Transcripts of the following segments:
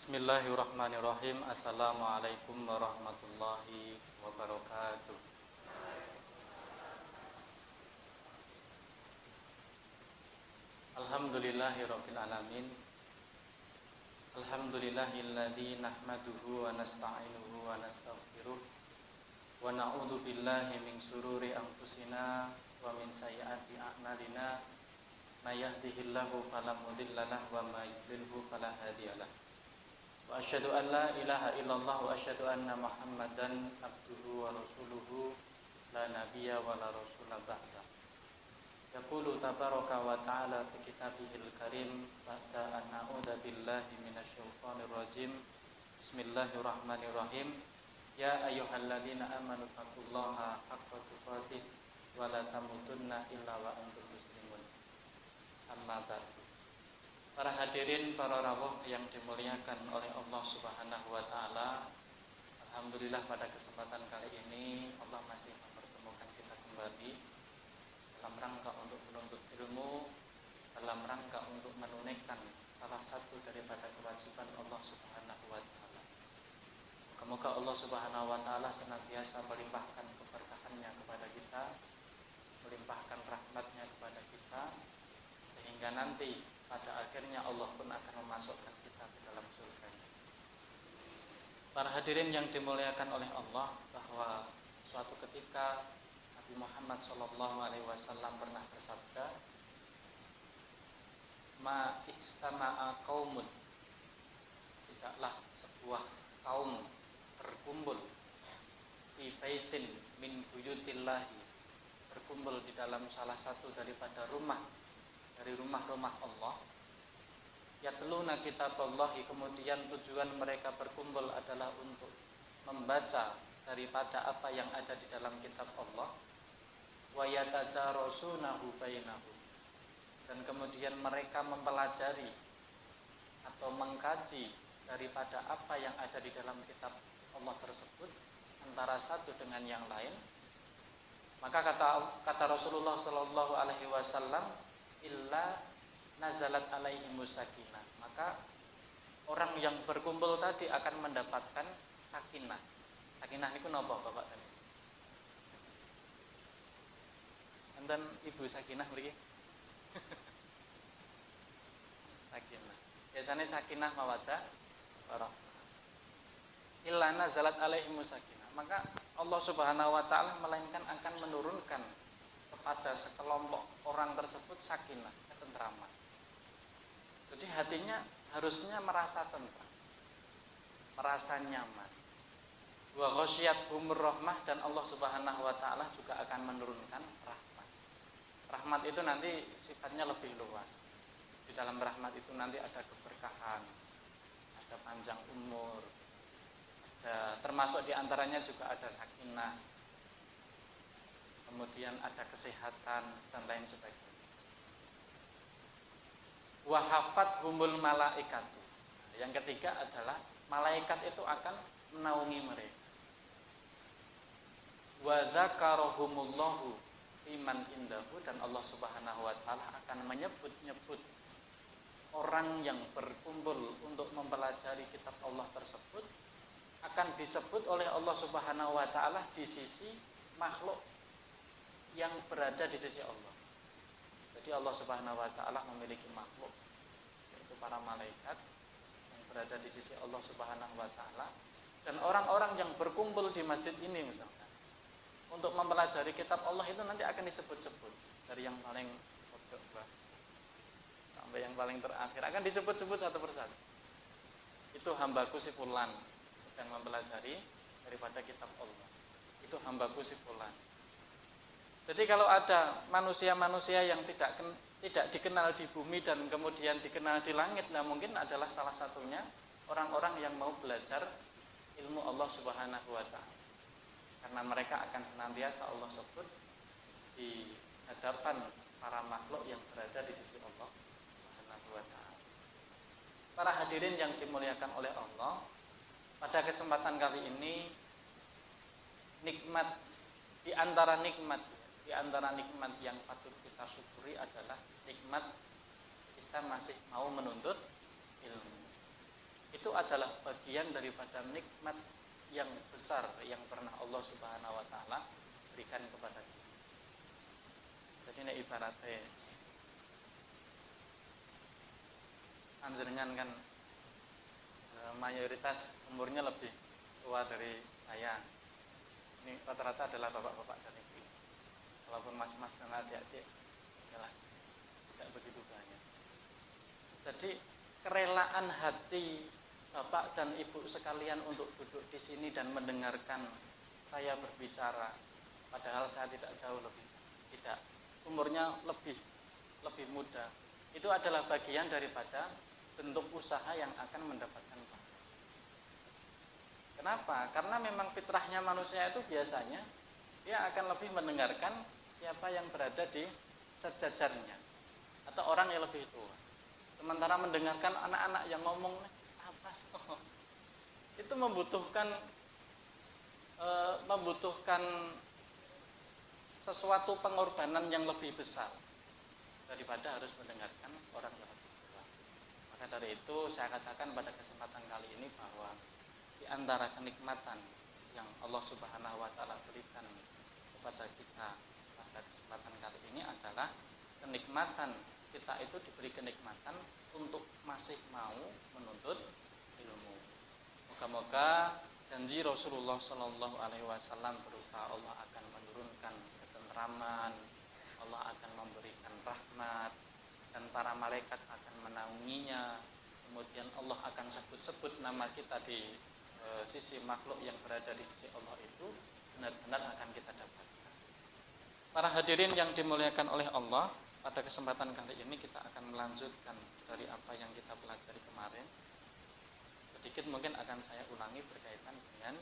Bismillahirrahmanirrahim. Assalamualaikum warahmatullahi wabarakatuh. Alhamdulillahirabbil alamin. Alhamdulillahilladzi nahmaduhu wa nasta'inuhu wa nastaghfiruh wa na'udzu billahi min syururi anfusina wa min sayyiati a'malina. May yahdihillahu fala mudilla lahu wa may yudlilhu fala hadiyalah. Wa asyhadu an la ilaha illallah wa asyhadu anna Muhammadan abduhu wa rasuluhu la nabiyya wa la rasula ba'da. Yaqulu tabaraka wa ta'ala fi kitabihil karim ba'da an a'udzu billahi minasyaitonir rajim. Bismillahirrahmanirrahim. Ya ayyuhalladzina amanu taqullaha haqqa tuqatih wa la tamutunna illa wa antum muslimun. Amma ba'du. Para hadirin, para rawuh yang dimuliakan oleh Allah Subhanahu wa taala. Alhamdulillah pada kesempatan kali ini Allah masih mempertemukan kita kembali dalam rangka untuk menuntut ilmu, dalam rangka untuk menunaikan salah satu daripada kewajiban Allah Subhanahu wa taala. Semoga Allah Subhanahu wa taala senantiasa melimpahkan keberkahannya kepada kita, melimpahkan rahmatnya kepada kita, sehingga nanti pada akhirnya Allah pun akan memasukkan kita ke dalam surga. Para hadirin yang dimuliakan oleh Allah, bahwa suatu ketika Nabi Muhammad SAW pernah bersabda, ma ijtama'a qaumun, tidaklah sebuah kaum berkumpul fi baitin min buyutillahi, berkumpul di dalam salah satu daripada dari rumah-rumah Allah, yatluna kitaballahi, kemudian tujuan mereka berkumpul adalah untuk membaca daripada apa yang ada di dalam kitab Allah, wa yatadarasunahu bainahum, dan kemudian mereka mempelajari atau mengkaji daripada apa yang ada di dalam kitab Allah tersebut antara satu dengan yang lain. Maka kata Rasulullah sallallahu alaihi wasallam, illa nazalat alaihimus sakinah, maka orang yang berkumpul tadi akan mendapatkan sakinah. Sakinah niku napa Bapak tadi? Enten Ibu Sakinah mriki? Sakinah. Biasanya sakinah mawaddah warahmah. Illa nazalat alaihimus sakinah, maka Allah Subhanahu wa taala melainkan akan menurunkan kepada sekelompok orang tersebut sakinah, ketentraman. Jadi hatinya harusnya merasa tentram, merasa nyaman. Wa ghasyiyatuhumur rahmah, dan Allah Subhanahu wa taala juga akan menurunkan rahmat. Rahmat itu nanti sifatnya lebih luas. Di dalam rahmat itu nanti ada keberkahan, ada panjang umur, ada, termasuk diantaranya juga ada sakinah, kemudian ada kesehatan dan lain sebagainya. Wa hafathumul malaikatu, yang ketiga adalah malaikat itu akan menaungi mereka. Wa dzakarahumullahu fiman indahu, dan Allah Subhanahu wa taala akan menyebut-nyebut orang yang berkumpul untuk mempelajari kitab Allah tersebut, akan disebut oleh Allah Subhanahu wa taala di sisi makhluk yang berada di sisi Allah. Jadi Allah Subhanahu wa taala memiliki makhluk, yaitu para malaikat yang berada di sisi Allah Subhanahu wa taala, dan orang-orang yang berkumpul di masjid ini misalkan untuk mempelajari kitab Allah itu nanti akan disebut-sebut, dari yang paling pojok sampai yang paling terakhir akan disebut-sebut satu persatu. Itu hambaku si fulan sedang mempelajari daripada kitab Allah. Itu hambaku si fulan. Jadi kalau ada manusia-manusia yang tidak dikenal di bumi dan kemudian dikenal di langit, nah mungkin adalah salah satunya orang-orang yang mau belajar ilmu Allah Subhanahu wa taala. Karena mereka akan senantiasa Allah sebut di hadapan para makhluk yang berada di sisi Allah Subhanahu wa taala. Para hadirin yang dimuliakan oleh Allah, pada kesempatan kali ini nikmat di antara nikmat yang patut kita syukuri adalah nikmat kita masih mau menuntut ilmu. itu adalah bagian daripada nikmat yang besar yang pernah Allah Subhanahu wa taala berikan kepada kita. Jadi ini ibaratnya panjenengan kan mayoritas umurnya lebih tua dari saya. Ini rata-rata adalah bapak-bapak dan ibu. Walaupun mas-mas dan adik-adik adalah tidak begitu banyak. Jadi kerelaan hati bapak dan ibu sekalian untuk duduk di sini dan mendengarkan saya berbicara, padahal saya tidak jauh lebih, tidak, umurnya lebih muda, itu adalah bagian daripada bentuk usaha yang akan mendapatkan pahala. Kenapa? Karena memang fitrahnya manusia itu biasanya dia akan lebih mendengarkan siapa yang berada di sejajarnya atau orang yang lebih tua. Sementara mendengarkan anak-anak yang ngomong apa sih? Itu membutuhkan sesuatu pengorbanan yang lebih besar daripada harus mendengarkan orang yang lebih tua. Maka dari itu saya katakan pada kesempatan kali ini bahwa di antara kenikmatan yang Allah Subhanahu wa taala berikan kepada kita pada kesempatan kali ini adalah kenikmatan kita itu diberi kenikmatan untuk masih mau menuntut ilmu. Moga-moga janji Rasulullah Shallallahu Alaihi Wasallam berupa Allah akan menurunkan ketentraman, Allah akan memberikan rahmat, dan para malaikat akan menaunginya. Kemudian Allah akan sebut-sebut nama kita di sisi makhluk yang berada di sisi Allah itu benar-benar akan kita dapatkan. Para hadirin yang dimuliakan oleh Allah, pada kesempatan kali ini kita akan melanjutkan dari apa yang kita pelajari kemarin. Sedikit mungkin akan saya ulangi berkaitan dengan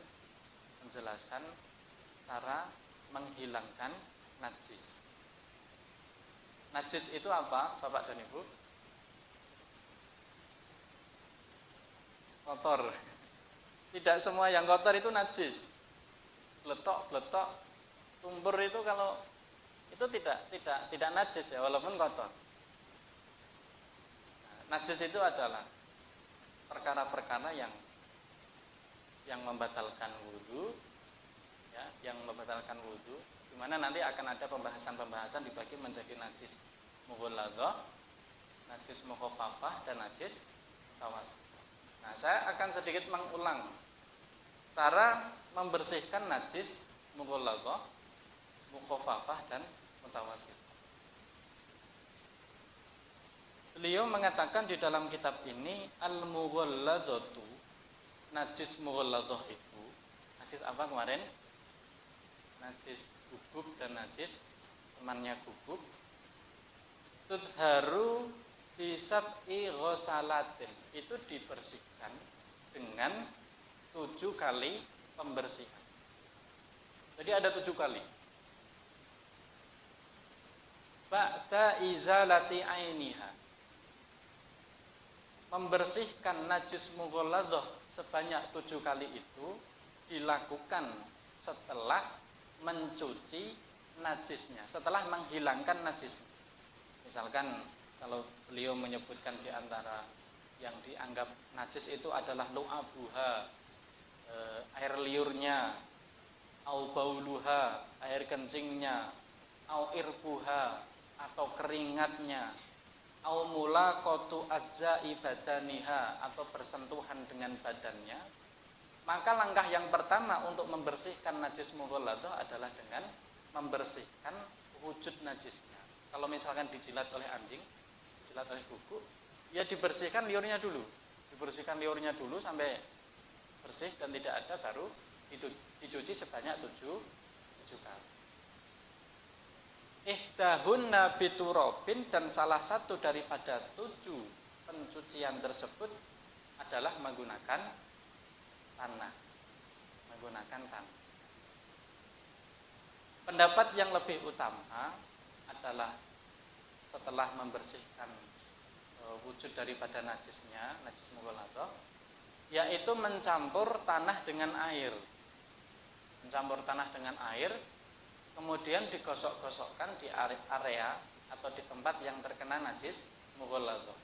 penjelasan cara menghilangkan najis. Najis itu apa, Bapak dan Ibu? Kotor. Tidak semua yang kotor itu najis. Bletok, tumbur itu kalau itu tidak najis ya, walaupun kotor. Nah, najis itu adalah perkara-perkara yang membatalkan wudu, ya, yang membatalkan wudu, di mana nanti akan ada pembahasan dibagi menjadi najis mughalladhah, najis mukhaffafah, dan najis mutawassithah. Nah, saya akan sedikit mengulang cara membersihkan najis mughalladhah, mukhaffafah, dan mutawassithah. Beliau mengatakan di dalam kitab ini al-mughalladhatu, najis mughalladhah itu najis apa kemarin? Najis gubuk dan najis temannya gubuk. Tudharu bisab'i ghusalatin, itu dibersihkan dengan 7 kali pembersihan. Jadi ada 7 kali. Ba'da izalati ainiha, membersihkan najis mughalladhah sebanyak 7 kali itu dilakukan setelah mencuci najisnya, setelah menghilangkan najisnya. Misalkan kalau beliau menyebutkan di antara yang dianggap najis itu adalah lu'abuha, air liurnya, au bauluha, air kencingnya, au irbuha, atau keringatnya, au mulaqatu ajza'i badaniha, atau bersentuhan dengan badannya, maka langkah yang pertama untuk membersihkan najis mughalladhah adalah dengan membersihkan wujud najisnya. Kalau misalkan dijilat oleh anjing, dijilat oleh kuku, ya dibersihkan liurnya dulu. Dibersihkan liurnya dulu sampai bersih dan tidak ada, baru itu dicuci sebanyak 7 kali. Ihdahunna biturabin, dan salah satu daripada 7 pencucian tersebut adalah menggunakan tanah. Pendapat yang lebih utama adalah setelah membersihkan wujud daripada najisnya, najis mughalladhah, yaitu mencampur tanah dengan air. Mencampur tanah dengan air, kemudian digosok-gosokkan di area atau di tempat yang terkena najis mughalladhah.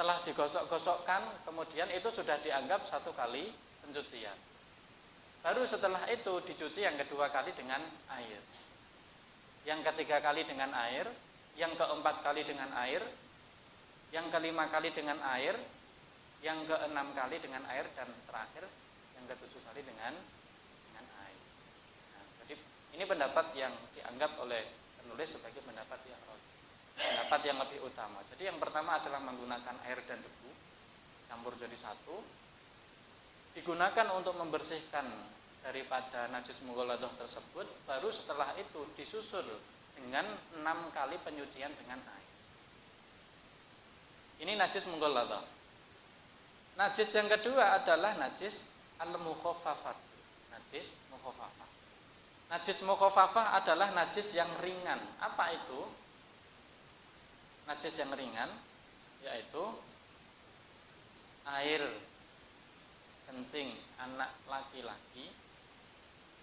setelah digosok-gosokkan, kemudian itu sudah dianggap satu kali pencucian. Baru setelah itu dicuci yang kedua kali dengan air, yang ketiga kali dengan air, yang keempat kali dengan air, yang kelima kali dengan air, yang keenam kali dengan air, dan terakhir yang ketujuh kali dengan air. Nah, jadi ini pendapat yang dianggap oleh penulis sebagai pendapat yang rajih, pendapat yang lebih utama. Jadi yang pertama adalah menggunakan air dan debu campur jadi satu, digunakan untuk membersihkan daripada najis mughalladah tersebut. Baru setelah itu disusul dengan 6 kali penyucian dengan air. Ini najis mughalladah. Najis yang kedua adalah najis al-mukhaffafah. Najis mukhaffafah. Najis mukhaffafah adalah najis yang ringan. Apa itu? Najis yang ringan yaitu air kencing anak laki-laki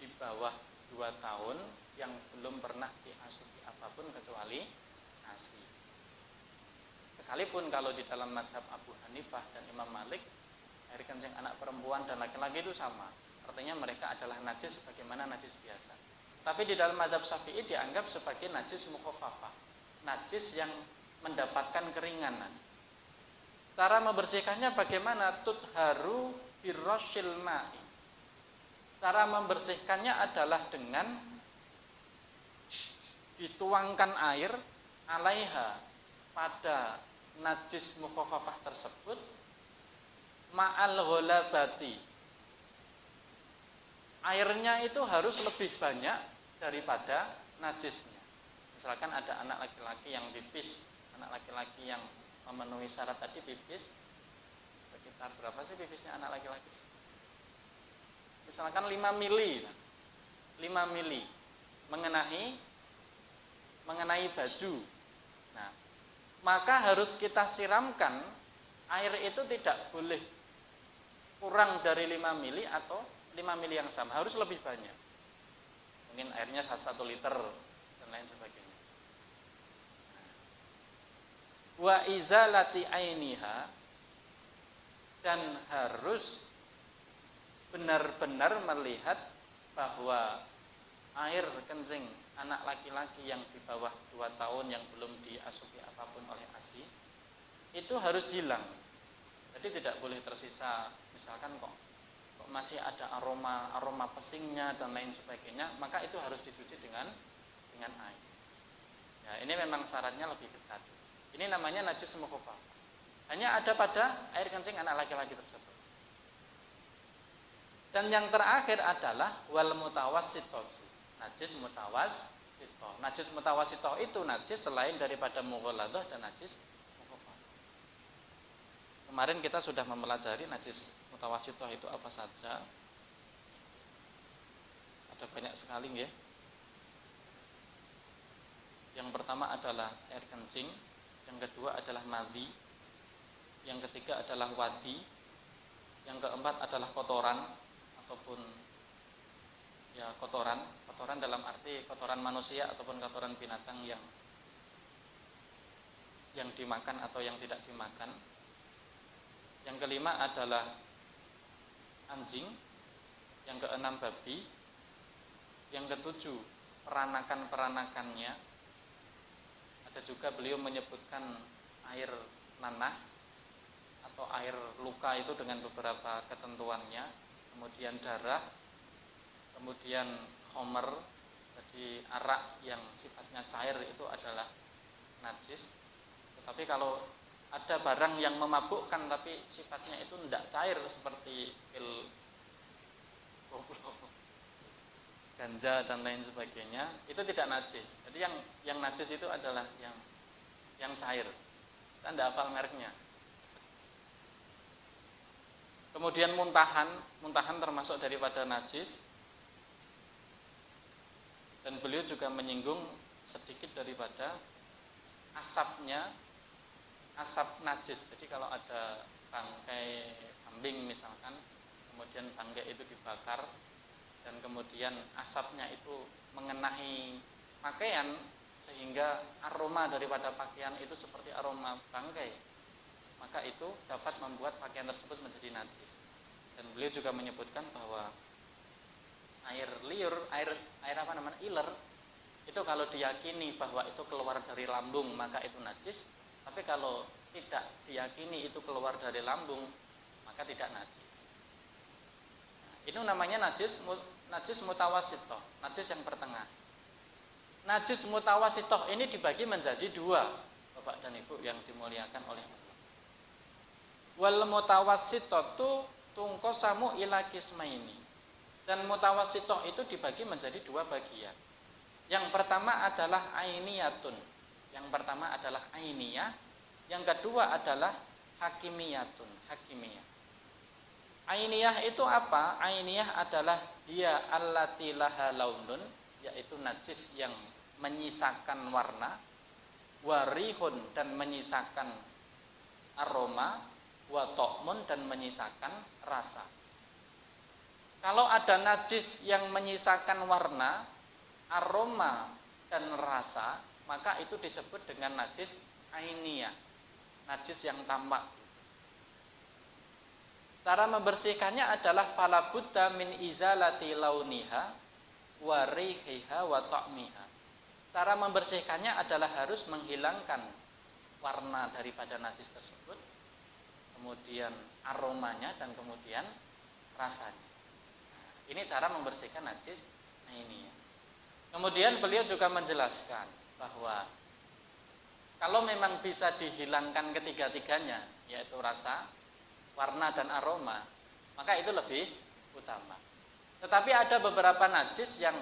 di bawah 2 tahun yang belum pernah diasupi apapun kecuali ASI. Sekalipun kalau di dalam mazhab Abu Hanifah dan Imam Malik, air kencing anak perempuan dan laki-laki itu sama. Artinya mereka adalah najis sebagaimana najis biasa. Tapi di dalam mazhab Syafi'i dianggap sebagai najis mukhaffafah, najis yang mendapatkan keringanan. Cara membersihkannya bagaimana? Tutharu birrasyil ma'i. Cara membersihkannya adalah dengan dituangkan air alaiha pada najis mukhaffafah tersebut ma'al ghalabati. Airnya itu harus lebih banyak daripada najisnya. Misalkan ada anak laki-laki yang pipis, anak laki-laki yang memenuhi syarat tadi pipis, sekitar berapa sih pipisnya anak laki-laki? Misalkan 5 mili. 5 mili mengenai baju. Nah, maka harus kita siramkan air itu tidak boleh kurang dari 5 mili atau 5 mili yang sama, harus lebih banyak. Mungkin airnya 1 liter dan lain sebagainya. Wa izalati ainiha, dan harus benar-benar melihat bahwa air kencing anak laki-laki yang di bawah 2 tahun yang belum diasupi apapun oleh ASI itu harus hilang. Jadi tidak boleh tersisa, misalkan kok masih ada aroma pesingnya dan lain sebagainya, maka itu harus dicuci dengan air. Ya, ini memang syaratnya lebih ketat. Ini namanya najis mukhaffafah. Hanya ada pada air kencing anak laki-laki tersebut. Dan yang terakhir adalah wal mutawassithah. Najis mutawassithah. Najis mutawassithah itu najis selain daripada mughalladah dan najis mukhaffafah. Kemarin kita sudah mempelajari najis mutawassithah itu apa saja. Ada banyak sekali ya. Yang pertama adalah air kencing, yang kedua adalah madhi, yang ketiga adalah wadi, yang keempat adalah kotoran ataupun ya kotoran dalam arti kotoran manusia ataupun kotoran binatang yang dimakan atau yang tidak dimakan. Yang kelima adalah anjing, yang keenam babi, yang ketujuh peranakan-peranakannya. Ada juga beliau menyebutkan air nanah atau air luka itu dengan beberapa ketentuannya, kemudian darah, kemudian khomer, jadi arak yang sifatnya cair itu adalah najis. Tetapi kalau ada barang yang memabukkan tapi sifatnya itu tidak cair seperti pil, ganja dan lain sebagainya, itu tidak najis. Jadi yang najis itu adalah yang cair. Kita tidak hafal mereknya. Kemudian muntahan termasuk daripada najis. Dan beliau juga menyinggung sedikit daripada asapnya, asap najis. Jadi kalau ada bangkai kambing misalkan, kemudian bangkai itu dibakar dan kemudian asapnya itu mengenai pakaian sehingga aroma daripada pakaian itu seperti aroma bangkai, maka maka itu dapat membuat pakaian tersebut menjadi najis. Dan beliau juga menyebutkan bahwa air liur, air apa namanya, iler, itu kalau diyakini bahwa itu keluar dari lambung maka itu najis, tapi kalau tidak diyakini itu keluar dari lambung maka tidak najis. Nah, itu namanya najis mutawasitoh, najis yang bertengah. Najis mutawasitoh ini dibagi menjadi dua, Bapak dan Ibu yang dimuliakan oleh Allah. Wal mutawasitotu tungkosamu ila kismaini. Dan mutawasitoh itu dibagi menjadi dua bagian. Yang pertama adalah ainiyatun. Yang pertama adalah ainiyah. Yang kedua adalah hakimiyatun, hakimiyah. Ainiyah itu apa? Ainiyah adalah dia allati laha launun, yaitu najis yang menyisakan warna, warihun dan menyisakan aroma, wa ta'mun dan menyisakan rasa. Kalau ada najis yang menyisakan warna, aroma dan rasa, maka itu disebut dengan najis ainiyah, najis yang tampak. Cara membersihkannya adalah fala budda min izalati launiha wa rihiha wa ta'miha. Cara membersihkannya adalah harus menghilangkan warna daripada najis tersebut, kemudian aromanya dan kemudian rasanya. Ini cara membersihkan najis ini. Kemudian beliau juga menjelaskan bahwa kalau memang bisa dihilangkan ketiga-tiganya, yaitu rasa, warna dan aroma, maka itu lebih utama. Tetapi ada beberapa najis yang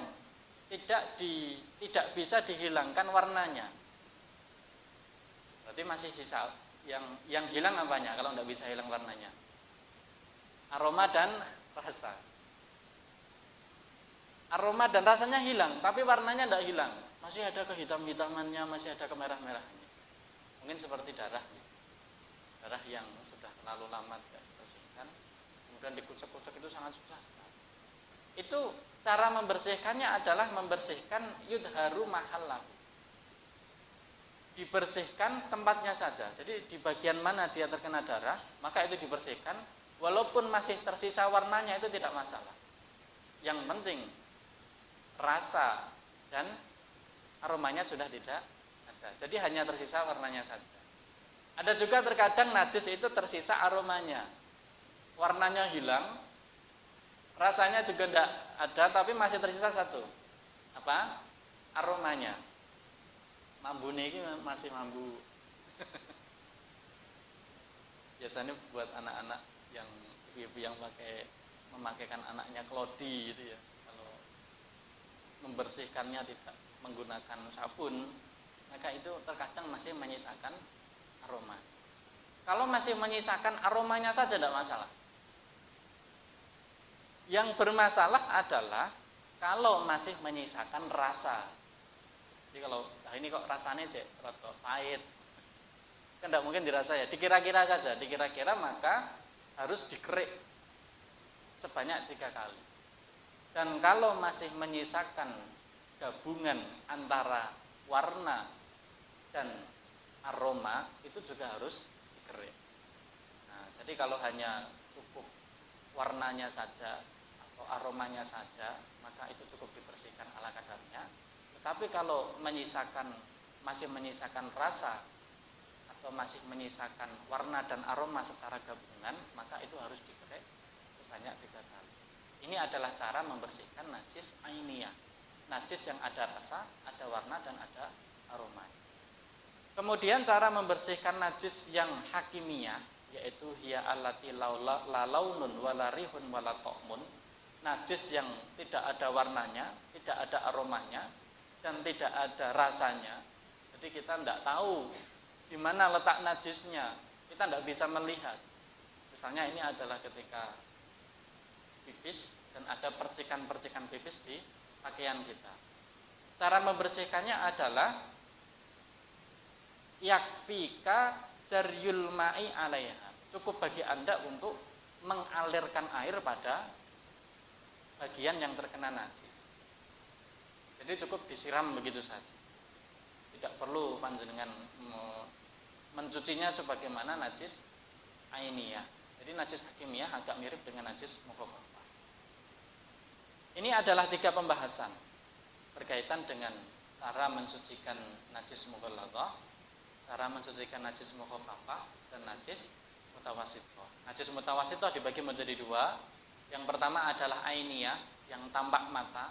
tidak bisa dihilangkan warnanya. Berarti masih sisa yang hilang apanya kalau tidak bisa hilang warnanya? Aroma dan rasa. Aroma dan rasanya hilang, tapi warnanya tidak hilang. Masih ada kehitam-hitamannya, masih ada kemerah-merahnya. Mungkin seperti darah. Darah yang sudah terlalu lama tidak dibersihkan, kemudian dikucek-kucek, itu sangat susah sekali. Itu cara membersihkannya adalah membersihkan yudharu mahallahu. Dibersihkan tempatnya saja. Jadi di bagian mana dia terkena darah, maka itu dibersihkan. Walaupun masih tersisa warnanya itu tidak masalah. Yang penting rasa dan aromanya sudah tidak ada. Jadi hanya tersisa warnanya saja. Ada juga terkadang najis itu tersisa aromanya. Warnanya hilang, rasanya juga tidak ada, tapi masih tersisa satu. Apa? Aromanya. Mambune ini masih mambu. Biasanya buat anak-anak yang ibu-ibu yang memakaikan anaknya klodi gitu ya. Kalau membersihkannya tidak menggunakan sabun, maka itu terkadang masih menyisakan aroma. Kalau masih menyisakan aromanya saja tidak masalah. Yang bermasalah adalah kalau masih menyisakan rasa. Jadi kalau ini kok rasanya rada pahit, kan tidak mungkin dirasa ya. Dikira-kira saja, dikira-kira maka harus dikerik sebanyak 3 kali. Dan kalau masih menyisakan gabungan antara warna dan aroma, itu juga harus dikerik. Nah, jadi kalau hanya cukup warnanya saja atau aromanya saja, maka itu cukup dibersihkan ala kadarnya. Tetapi kalau masih menyisakan rasa atau masih menyisakan warna dan aroma secara gabungan, maka itu harus dikerik sebanyak 3 kali. Ini adalah cara membersihkan najis ainiyah, najis yang ada rasa, ada warna dan ada aroma. Kemudian cara membersihkan najis yang hakimiyah, yaitu hiya allati la launun wala rihun wala ta'mun, najis yang tidak ada warnanya, tidak ada aromanya dan tidak ada rasanya. Jadi kita tidak tahu di mana letak najisnya, kita tidak bisa melihat. Misalnya ini adalah ketika pipis dan ada percikan-percikan pipis di pakaian kita. Cara membersihkannya adalah yakfika jaryul ma'i alaiha. Cukup bagi Anda untuk mengalirkan air pada bagian yang terkena najis. Jadi cukup disiram begitu saja. Tidak perlu panjenengan mencucinya sebagaimana najis ainiyah. Jadi najis hakimiyah agak mirip dengan najis mukhafafah. Ini adalah 3 pembahasan berkaitan dengan cara mensucikan najis mughalladhah, cara mensucikan najis mukhafafah, dan najis mutawassithah. Najis mutawassithah dibagi menjadi 2. Yang pertama adalah ainiyah, yang tampak mata,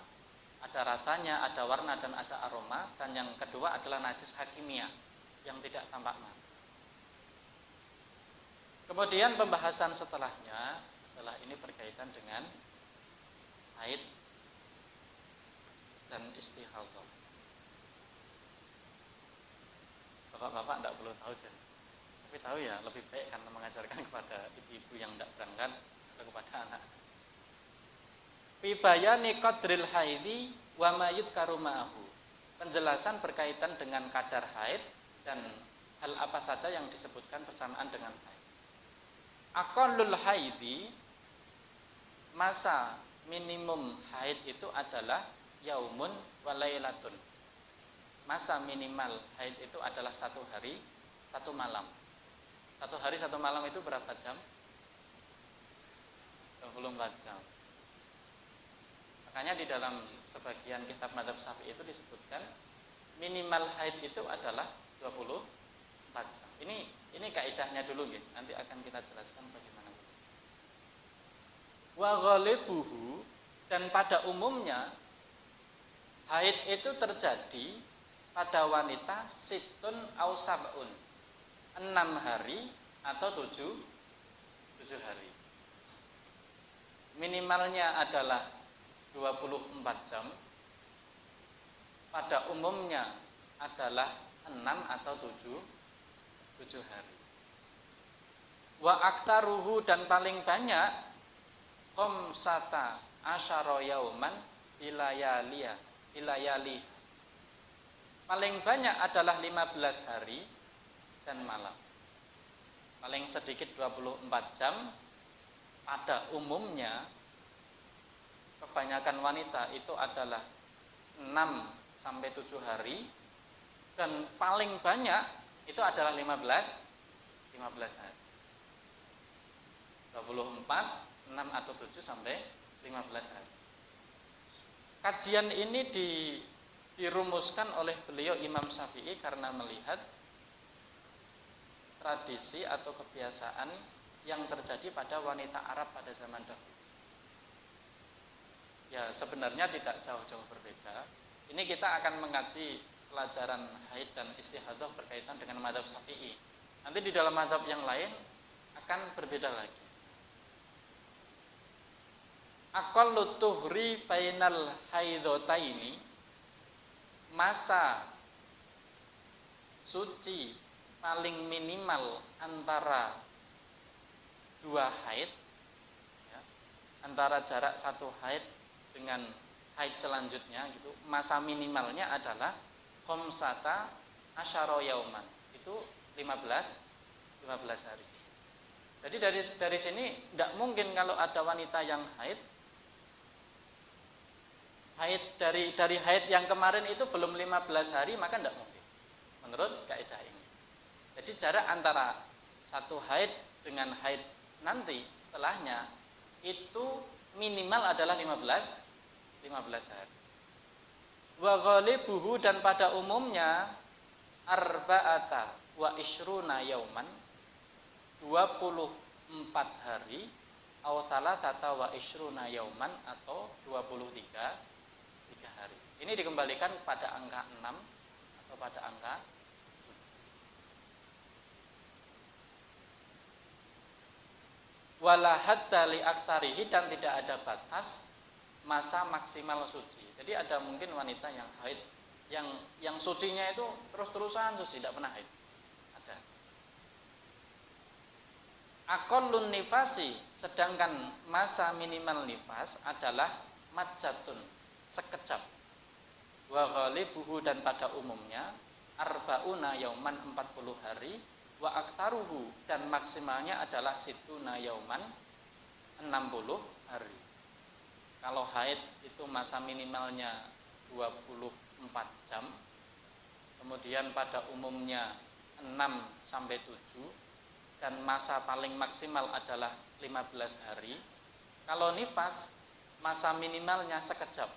ada rasanya, ada warna, dan ada aroma. Dan yang kedua adalah najis hakimiyah, yang tidak tampak mata. Kemudian pembahasan setelahnya adalah ini berkaitan dengan haid dan istihadhah. Bapak-bapak tidak perlu tahu jadi, tapi tahu ya lebih baik karena mengajarkan kepada ibu-ibu yang tidak berangkat atau kepada anak. Fi bayani qadril haidi wa ma yudkaru ma'ahu. Penjelasan berkaitan dengan kadar haid dan hal apa saja yang disebutkan bersamaan dengan haid. Aqallul haidi, masa minimum haid itu adalah yaumun wa lailatun. Masa minimal haid itu adalah 1 hari 1 malam. 1 hari 1 malam itu berapa jam? 24 jam. Makanya di dalam sebagian kitab mazhab Syafi'i itu disebutkan minimal haid itu adalah 24 jam. Ini kaidahnya dulu gitu. Nanti akan kita jelaskan bagaimana. Wa ghalibuhu, dan pada umumnya haid itu terjadi pada wanita situn au sab'un, 6 hari atau 7 hari. Minimalnya adalah 24 jam. Pada umumnya adalah 6 atau 7 hari. Wa aktaruhu, dan paling banyak khamsata asyara yauman ilayali. Paling banyak adalah 15 hari dan malam. Paling sedikit 24 jam. Pada umumnya kebanyakan wanita itu adalah 6 sampai 7 hari, dan paling banyak itu adalah 15 hari. 24, 6 atau 7 sampai 15 hari. Kajian ini dirumuskan oleh beliau Imam Syafi'i karena melihat tradisi atau kebiasaan yang terjadi pada wanita Arab pada zaman dahulu. Ya, sebenarnya tidak jauh-jauh berbeda. Ini kita akan mengkaji pelajaran haid dan istihadhah berkaitan dengan mazhab Syafi'i. Nanti di dalam mazhab yang lain akan berbeda lagi. Aqallu tuhri bainal haidhotaini, masa suci paling minimal antara 2 haid, ya, antara jarak 1 haid dengan haid selanjutnya gitu, masa minimalnya adalah khamsata asyara yauman, itu 15 hari. Jadi dari sini tidak mungkin kalau ada wanita yang haid dari haid yang kemarin itu belum 15 hari, maka tidak mungkin menurut kaidah ini. Jadi jarak antara 1 haid dengan haid nanti setelahnya itu minimal adalah 15 hari. Wa ghalibuhu, dan pada umumnya arba'ata wa ishruna yauman, 24 hari, au salatata wa ishruna yauman, atau 23 hari. Ini dikembalikan pada angka 6 atau pada angka 7. Wala hadda li aktsarihi, dan tidak ada batas masa maksimal suci. Jadi ada mungkin wanita yang haid yang sucinya itu terus-terusan suci, tidak pernah haid. Ada. Aqallun nifasi, sedangkan masa minimal nifas adalah majatun, sekejap. Wa ghalibuhu, dan pada umumnya arba'una yauman, 40 hari. Wa aktaruhu, dan maksimalnya adalah situna yauman, 60 hari. Kalau haid itu masa minimalnya 24 jam, kemudian pada umumnya 6 sampai 7, dan masa paling maksimal adalah 15 hari. Kalau nifas, masa minimalnya sekejap.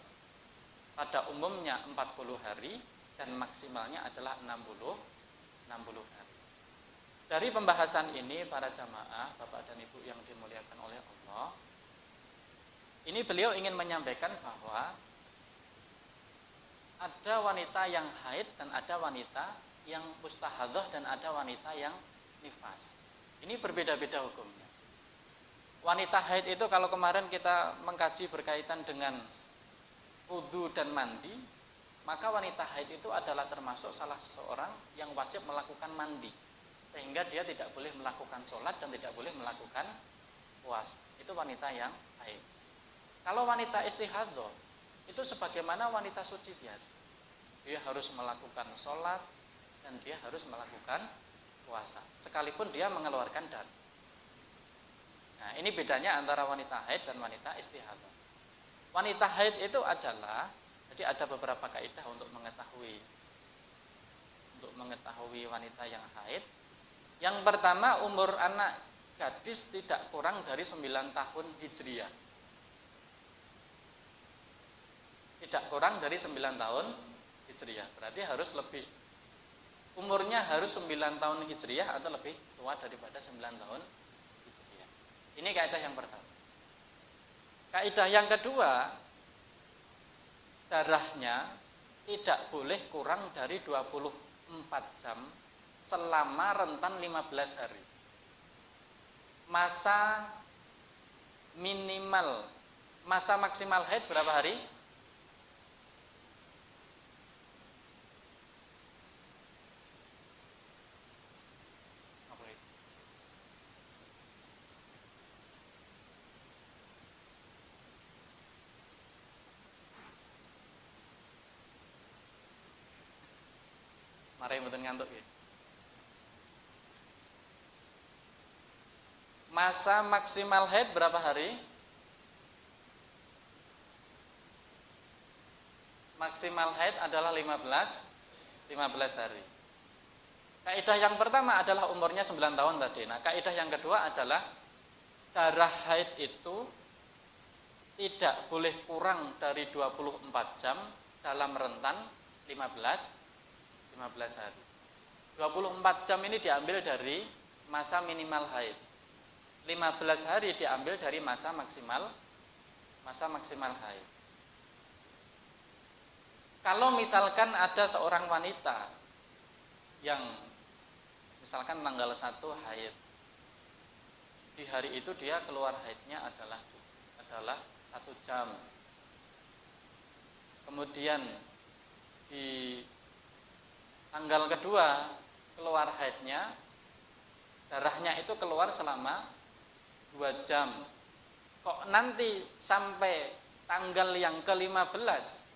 Pada umumnya 40 hari dan maksimalnya adalah 60 hari. Dari pembahasan ini para jamaah, Bapak dan Ibu yang dimuliakan oleh Allah, ini beliau ingin menyampaikan bahwa ada wanita yang haid dan ada wanita yang mustahadhah dan ada wanita yang nifas. Ini berbeda-beda hukumnya. Wanita haid itu kalau kemarin kita mengkaji berkaitan dengan wudu dan mandi, maka wanita haid itu adalah termasuk salah seorang yang wajib melakukan mandi, sehingga dia tidak boleh melakukan sholat dan tidak boleh melakukan puasa. Itu wanita yang haid. Kalau wanita istihadhah, itu sebagaimana wanita suci biasa. Dia harus melakukan sholat dan dia harus melakukan puasa, sekalipun dia mengeluarkan darah. Nah, ini bedanya antara wanita haid dan wanita istihadhah. Wanita haid itu adalah, jadi ada beberapa kaidah untuk mengetahui wanita yang haid. Yang pertama, umur anak gadis tidak kurang dari 9 tahun hijriah. Tidak kurang dari 9 tahun hijriah. Berarti harus lebih, umurnya harus 9 tahun hijriah atau lebih tua daripada 9 tahun hijriah. Ini kaidah yang pertama. Kaidah yang kedua, darahnya tidak boleh kurang dari 24 jam selama rentan 15 hari. Masa maksimal haid berapa hari? Mari mboten ngantuk ya. Masa maksimal haid berapa hari? Maksimal haid adalah 15 hari. Kaidah yang pertama adalah umurnya 9 tahun tadi. Nah, kaidah yang kedua adalah darah haid itu tidak boleh kurang dari 24 jam dalam rentan 15 hari. 24 jam ini diambil dari masa minimal haid. 15 hari diambil dari masa maksimal haid. Kalau misalkan ada seorang wanita yang misalkan tanggal 1 haid, di hari itu dia keluar haidnya adalah 1 jam. Kemudian di tanggal kedua keluar haidnya, darahnya itu keluar selama 2 jam. Kok nanti sampai tanggal yang ke-15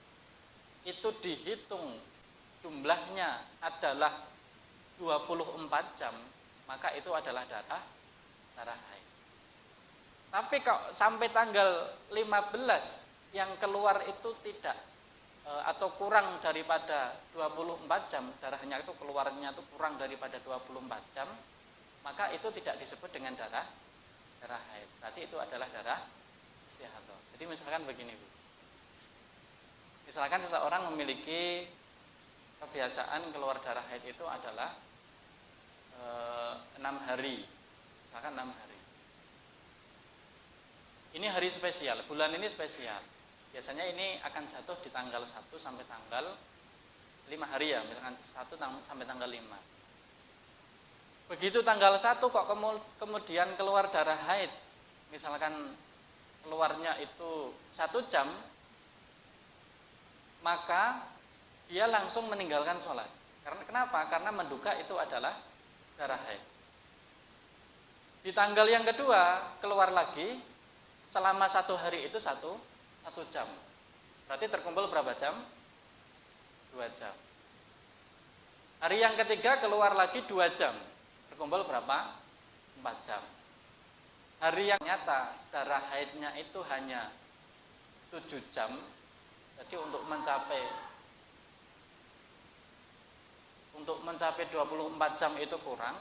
itu dihitung jumlahnya adalah 24 jam, maka itu adalah darah haid. Tapi kok sampai tanggal 15 yang keluar itu tidak atau kurang daripada 24 jam, darahnya itu keluarnya itu kurang daripada 24 jam, maka itu tidak disebut dengan darah haid. Berarti itu adalah darah istihadhah. Jadi misalkan begini, Bu. Misalkan seseorang memiliki kebiasaan keluar darah haid itu adalah 6 hari. Misalkan 6 hari. Ini hari spesial, bulan ini spesial. Biasanya ini akan jatuh di tanggal 1 sampai tanggal 5 hari ya, misalkan 1 sampai tanggal 5. Begitu tanggal 1 kok kemudian keluar darah haid, misalkan keluarnya itu 1 jam, maka dia langsung meninggalkan sholat. Karena kenapa? Karena menduga itu adalah darah haid. Di tanggal yang kedua keluar lagi, selama 1 hari itu 1 jam. Berarti terkumpul berapa jam? 2 jam. Hari yang ketiga keluar lagi 2 jam. Terkumpul berapa? 4 jam. Hari yang nyata darah haidnya itu hanya 7 jam. Jadi untuk mencapai 24 jam itu kurang.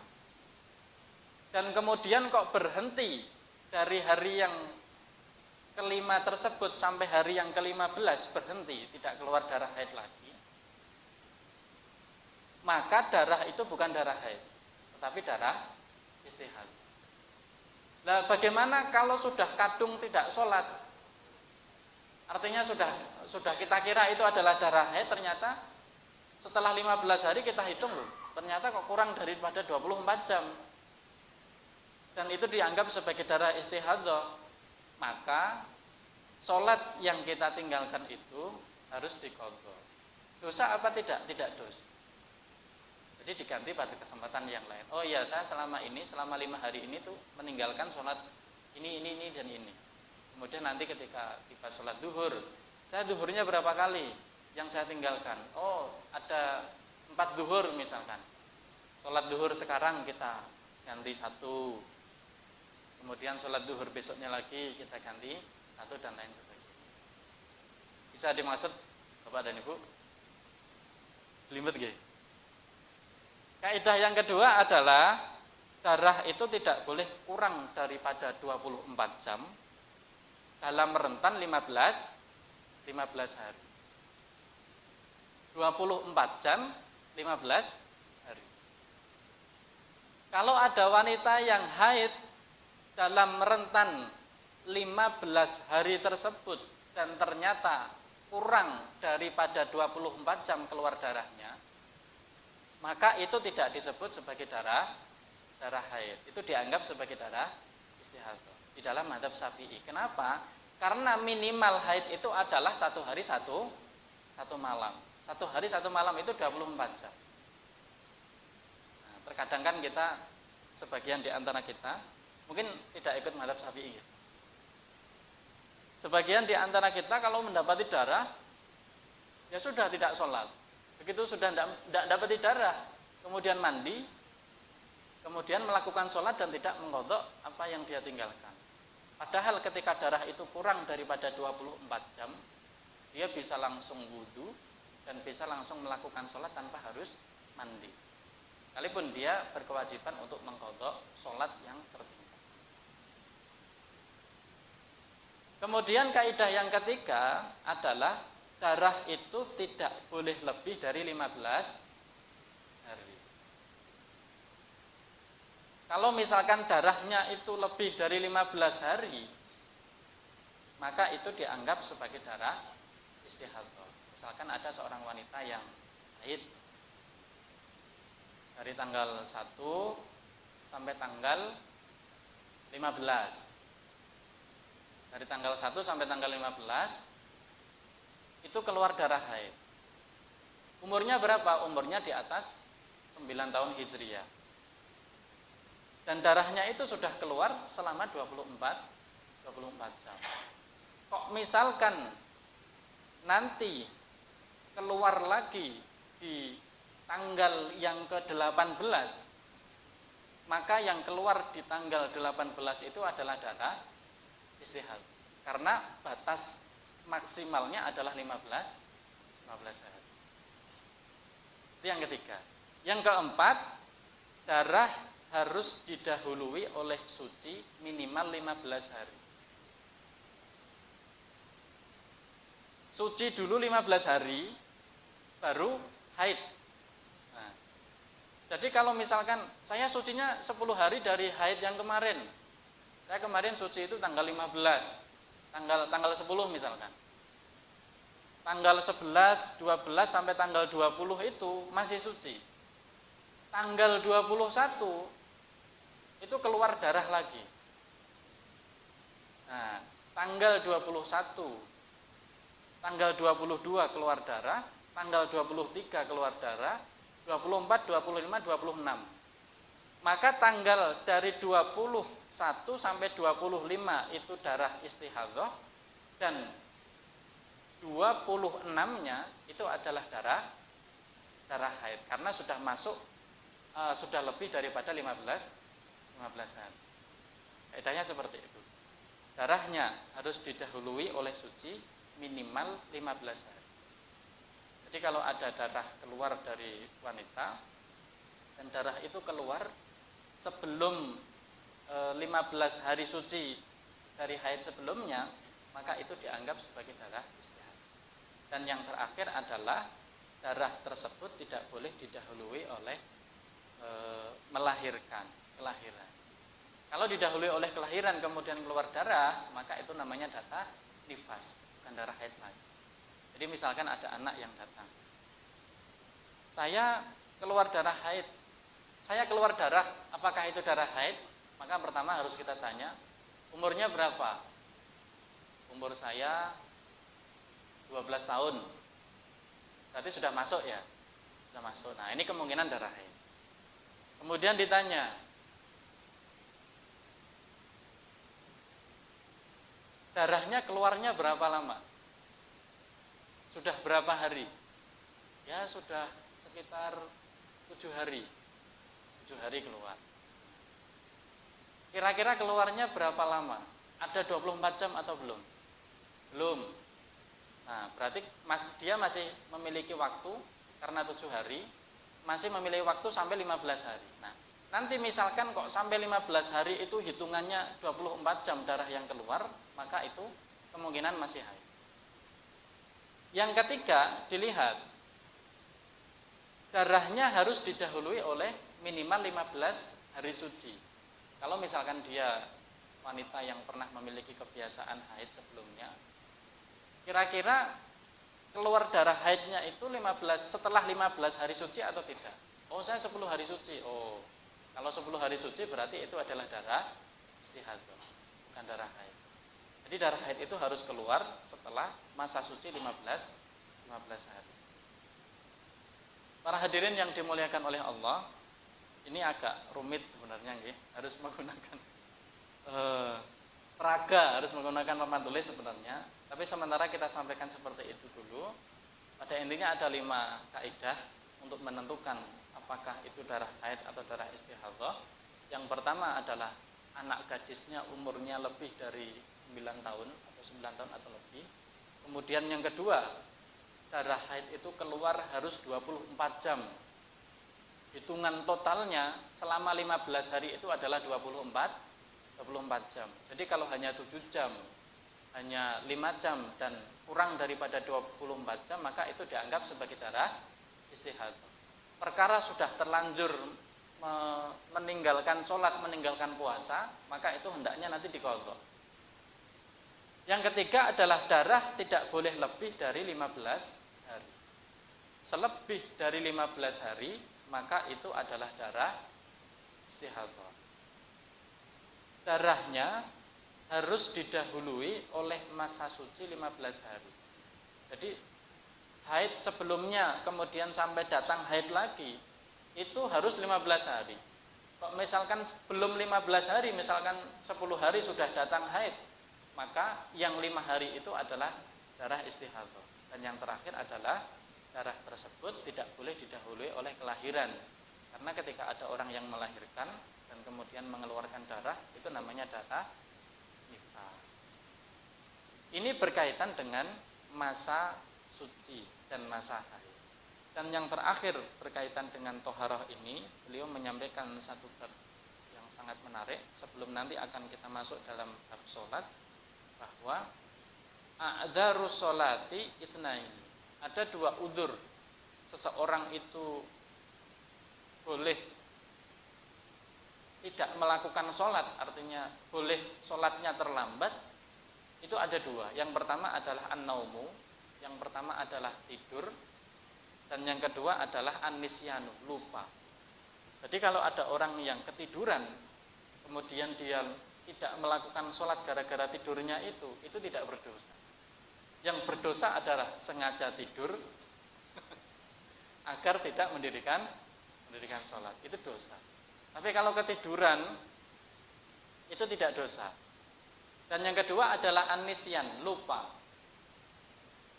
dan kemudian kok berhenti dari hari yang kelima tersebut sampai hari yang ke-15 berhenti, tidak keluar darah haid lagi, maka darah itu bukan darah haid, tetapi darah istihadah. Nah, bagaimana kalau sudah kadung tidak sholat? Artinya sudah kita kira itu adalah darah haid, ternyata setelah 15 hari kita hitung loh, ternyata kok kurang daripada 24 jam. Dan itu dianggap sebagai darah istihadah. Maka sholat yang kita tinggalkan itu harus diqadha. Dosa apa tidak? Tidak dosa. Jadi diganti pada kesempatan yang lain. Oh iya, saya selama 5 hari ini tuh meninggalkan sholat ini dan ini. Kemudian nanti ketika tiba sholat duhur, saya duhurnya berapa kali yang saya tinggalkan? Oh, ada 4 duhur misalkan. Sholat duhur sekarang kita ganti 1. Kemudian sholat duhur besoknya lagi kita ganti 1 dan lain sebagainya. Bisa dimaksud Bapak dan Ibu? Selimut gitu. Kaidah yang kedua adalah darah itu tidak boleh kurang daripada 24 jam dalam rentan 15 hari. 24 jam 15 hari. Kalau ada wanita yang haid dalam rentan 15 hari tersebut dan ternyata kurang daripada 24 jam keluar darahnya, maka itu tidak disebut sebagai darah haid. Itu dianggap sebagai darah istihadah di dalam mazhab Syafi'i. Kenapa? Karena minimal haid itu adalah 1 hari 1 malam. 1 hari 1 malam itu 24 jam. Nah, terkadang kan kita, sebagian di antara kita mungkin tidak ikut mazhab Syafi'i. Sebagian di antara kita kalau mendapati darah, ya sudah tidak sholat. Begitu sudah tidak dapati darah, kemudian mandi, kemudian melakukan sholat dan tidak mengqadha apa yang dia tinggalkan. Padahal ketika darah itu kurang daripada 24 jam, dia bisa langsung wudu dan bisa langsung melakukan sholat tanpa harus mandi. Sekalipun dia berkewajiban untuk mengqadha sholat yang tertinggal. Kemudian kaidah yang ketiga adalah darah itu tidak boleh lebih dari 15 hari. Kalau misalkan darahnya itu lebih dari 15 hari, maka itu dianggap sebagai darah istihadah. Misalkan ada seorang wanita yang haid dari tanggal 1 sampai tanggal 15. Dari tanggal 1 sampai tanggal 15 itu keluar darah haid. Umurnya berapa? Umurnya di atas 9 tahun Hijriyah. Dan darahnya itu sudah keluar selama 24 jam. Kok misalkan nanti keluar lagi di tanggal yang ke-18, maka yang keluar di tanggal 18 itu adalah darah istihadah. Karena batas maksimalnya adalah 15 hari. Itu yang ketiga. Yang keempat, darah harus didahului oleh suci minimal 15 hari. Suci dulu 15 hari, baru haid. Nah, jadi kalau misalkan saya sucinya 10 hari dari haid yang kemarin, saya kemarin suci itu tanggal 15, tanggal 10 misalkan. Tanggal 11, 12 sampai tanggal 20 itu masih suci. Tanggal 21 itu keluar darah lagi. Nah, tanggal 21, tanggal 22 keluar darah, tanggal 23 keluar darah, 24, 25, 26. Maka tanggal dari 21 sampai 25 itu darah istihadah, dan 26-nya itu adalah darah haid karena sudah masuk sudah lebih daripada 15 hari. Kaidahnya seperti itu. Darahnya harus didahului oleh suci minimal 15 hari. Jadi kalau ada darah keluar dari wanita dan darah itu keluar sebelum 15 hari suci dari haid sebelumnya, maka itu dianggap sebagai darah istihadah. Dan yang terakhir adalah darah tersebut tidak boleh didahului oleh melahirkan, kelahiran. Kalau didahului oleh kelahiran kemudian keluar darah, maka itu namanya darah nifas, bukan darah haid lagi. Jadi misalkan ada anak yang datang, saya keluar darah haid, saya keluar darah, apakah itu darah haid? Maka pertama harus kita tanya, umurnya berapa? Umur saya 12 tahun. Berarti sudah masuk ya? Sudah masuk. Nah, ini kemungkinan darah haid. Kemudian ditanya, darahnya keluarnya berapa lama? Sudah berapa hari? Ya sudah sekitar 7 hari. 7 hari keluar. Kira-kira keluarnya berapa lama? Ada 24 jam atau belum? Belum. Nah, berarti dia masih memiliki waktu, karena 7 hari, masih memiliki waktu sampai 15 hari. Nah, nanti misalkan kok sampai 15 hari itu hitungannya 24 jam darah yang keluar, maka itu kemungkinan masih haid. Yang ketiga, dilihat darahnya harus didahului oleh minimal 15 hari suci. Kalau misalkan dia wanita yang pernah memiliki kebiasaan haid sebelumnya, kira-kira keluar darah haidnya itu setelah 15 hari suci atau tidak? Oh, saya 10 hari suci. Oh, kalau 10 hari suci berarti itu adalah darah istihadah, bukan darah haid. Jadi darah haid itu harus keluar setelah masa suci 15 hari. Para hadirin yang dimuliakan oleh Allah, ini agak rumit sebenarnya, harus menggunakan peraga, harus menggunakan papan tulis sebenarnya. Tapi sementara kita sampaikan seperti itu dulu. Pada intinya ada 5 kaidah untuk menentukan apakah itu darah haid atau darah istihadah. Yang pertama adalah anak gadisnya umurnya lebih dari 9 tahun atau 9 tahun atau lebih. Kemudian yang kedua, darah haid itu keluar harus 24 jam. Hitungan totalnya selama 15 hari itu adalah 24 jam. Jadi kalau hanya 7 jam, hanya 5 jam dan kurang daripada 24 jam, maka itu dianggap sebagai darah istihadah. Perkara sudah terlanjur meninggalkan sholat, meninggalkan puasa, maka itu hendaknya nanti diqadha. Yang ketiga adalah darah tidak boleh lebih dari 15 hari. Selebih dari 15 hari, maka itu adalah darah istihadah. Darahnya harus didahului oleh masa suci 15 hari. Jadi haid sebelumnya kemudian sampai datang haid lagi, itu harus 15 hari. Kok misalkan belum 15 hari, misalkan 10 hari sudah datang haid, maka yang 5 hari itu adalah darah istihadah. Dan yang terakhir adalah darah tersebut tidak boleh didahului oleh kelahiran. Karena ketika ada orang yang melahirkan dan kemudian mengeluarkan darah, itu namanya darah nifas. Ini berkaitan dengan masa suci dan masa haid. Dan yang terakhir berkaitan dengan toharoh ini, beliau menyampaikan satu bab yang sangat menarik sebelum nanti akan kita masuk dalam bab sholat, bahwa a'dzarus sholati itsnaini. Ada 2 udzur seseorang itu boleh tidak melakukan sholat, artinya boleh sholatnya terlambat. Itu ada 2. Yang pertama adalah an-naumu, yang pertama adalah tidur, dan yang kedua adalah an-nisyanu, lupa. Jadi kalau ada orang yang ketiduran, kemudian dia tidak melakukan sholat gara-gara tidurnya itu tidak berdosa. Yang berdosa adalah sengaja tidur agar tidak mendirikan sholat, itu dosa. Tapi kalau ketiduran itu tidak dosa. Dan yang kedua adalah an-nisyan, lupa.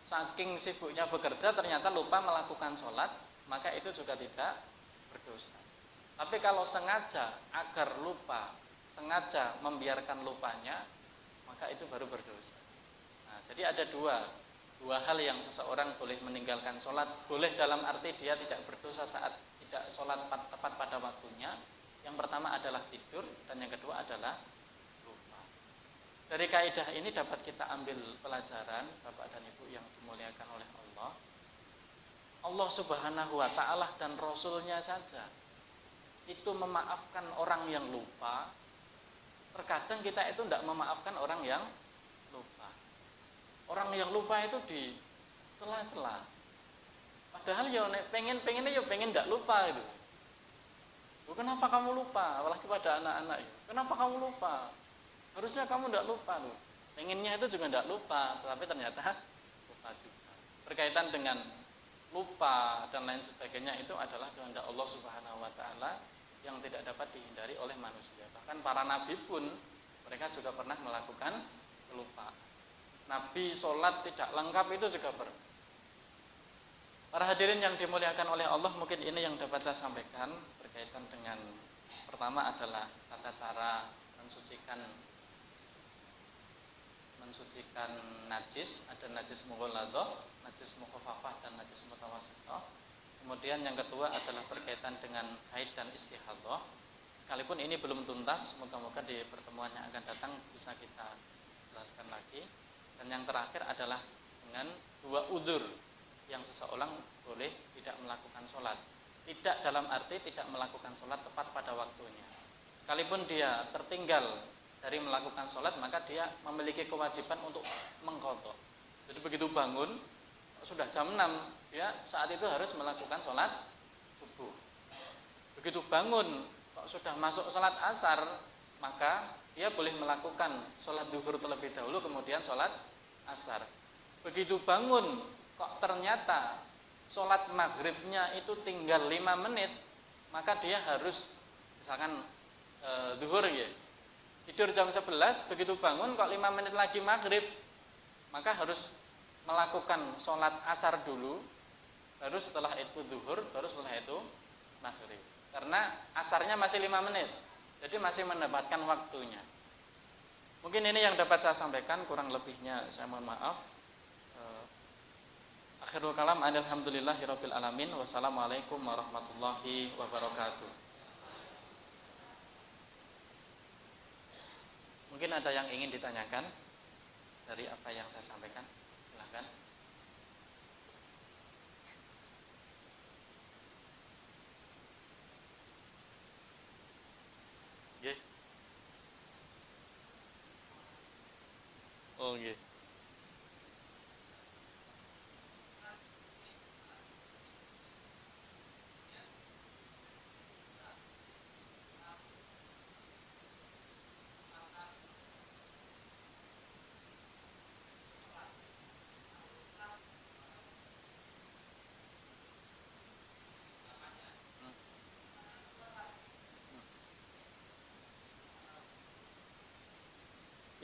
Saking sibuknya bekerja ternyata lupa melakukan sholat, maka itu juga tidak berdosa. Tapi kalau sengaja agar lupa, sengaja membiarkan lupanya, maka itu baru berdosa. Nah, jadi ada dua hal yang seseorang boleh meninggalkan sholat. Boleh dalam arti dia tidak berdosa saat tidak sholat tepat pada waktunya. Yang pertama adalah tidur dan yang kedua adalah lupa. Dari kaidah ini dapat kita ambil pelajaran Bapak dan Ibu yang dimuliakan oleh Allah. Allah Subhanahu wa taala dan Rasulnya saja itu memaafkan orang yang lupa. Terkadang kita itu tidak memaafkan orang yang lupa. Orang yang lupa itu di celah-celah. Padahal ya pengennya ya pengen tidak lupa itu. Kenapa kamu lupa? Apalagi pada anak-anak ya. Kenapa kamu lupa? Harusnya kamu tidak lupa loh. Pengennya itu juga tidak lupa, tetapi ternyata lupa juga. Berkaitan dengan lupa dan lain sebagainya itu adalah kehendak Allah Subhanahu wa taala yang tidak dapat dihindari oleh manusia. Bahkan para nabi pun mereka juga pernah melakukan kelupaan. Nabi sholat tidak lengkap itu juga pernah. Para hadirin yang dimuliakan oleh Allah, mungkin ini yang dapat saya sampaikan berkaitan dengan pertama adalah tata cara mensucikan najis. Ada najis mughalladah, najis mukhafafah dan najis mutawassithah. Kemudian yang kedua adalah berkaitan dengan haid dan istihadhah. Sekalipun ini belum tuntas, moga-moga di pertemuan yang akan datang bisa kita jelaskan lagi. Dan yang terakhir adalah dengan dua udzur yang seseorang boleh tidak melakukan sholat. Tidak dalam arti tidak melakukan sholat tepat pada waktunya. Sekalipun dia tertinggal dari melakukan sholat, maka dia memiliki kewajiban untuk mengqadha. Jadi begitu bangun, sudah jam 6, dia saat itu harus melakukan sholat subuh. Begitu bangun, kok sudah masuk sholat asar, maka dia boleh melakukan sholat zuhur terlebih dahulu, kemudian sholat asar. Begitu bangun, kok ternyata sholat maghribnya itu tinggal 5 menit, maka dia harus misalkan zuhur ya, tidur jam 11, begitu bangun kok 5 menit lagi maghrib, maka harus melakukan sholat asar dulu, baru setelah itu zuhur, baru setelah itu maghrib. Karena asarnya masih 5 menit, jadi masih mendapatkan waktunya. Mungkin ini yang dapat saya sampaikan, kurang lebihnya saya mohon maaf. Akhirul kalam, alhamdulillahirabbil alamin, wassalamualaikum warahmatullahi wabarakatuh. Mungkin ada yang ingin ditanyakan dari apa yang saya sampaikan, silakan. Nggih. Oh nggih.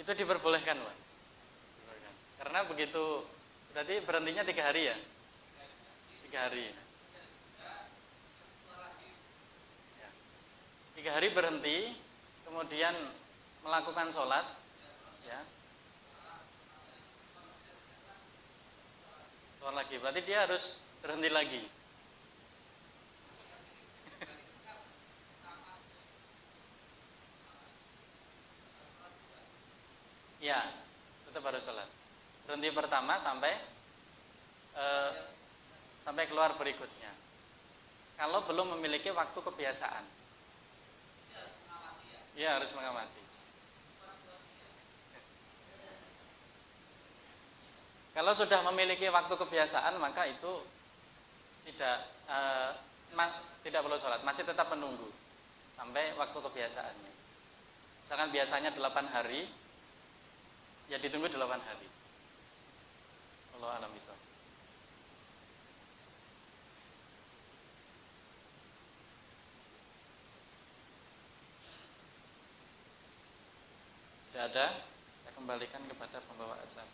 Itu diperbolehkan, Pak. Diperbolehkan. Karena begitu, berarti berhentinya 3 hari ya? 3 hari. Ya. 3 hari berhenti, kemudian melakukan sholat, ya. Sholat lagi, berarti dia harus berhenti lagi. Ya, tetap harus sholat. Berhenti pertama sampai keluar berikutnya. Kalau belum memiliki waktu kebiasaan, ya harus mengamati. Kalau sudah memiliki waktu kebiasaan, maka itu tidak perlu sholat, masih tetap menunggu sampai waktu kebiasaannya. Misalkan biasanya 8 hari, ya ditunggu 8 hari. Allah alam bisa. Tidak ada, saya kembalikan kepada pembawa acara.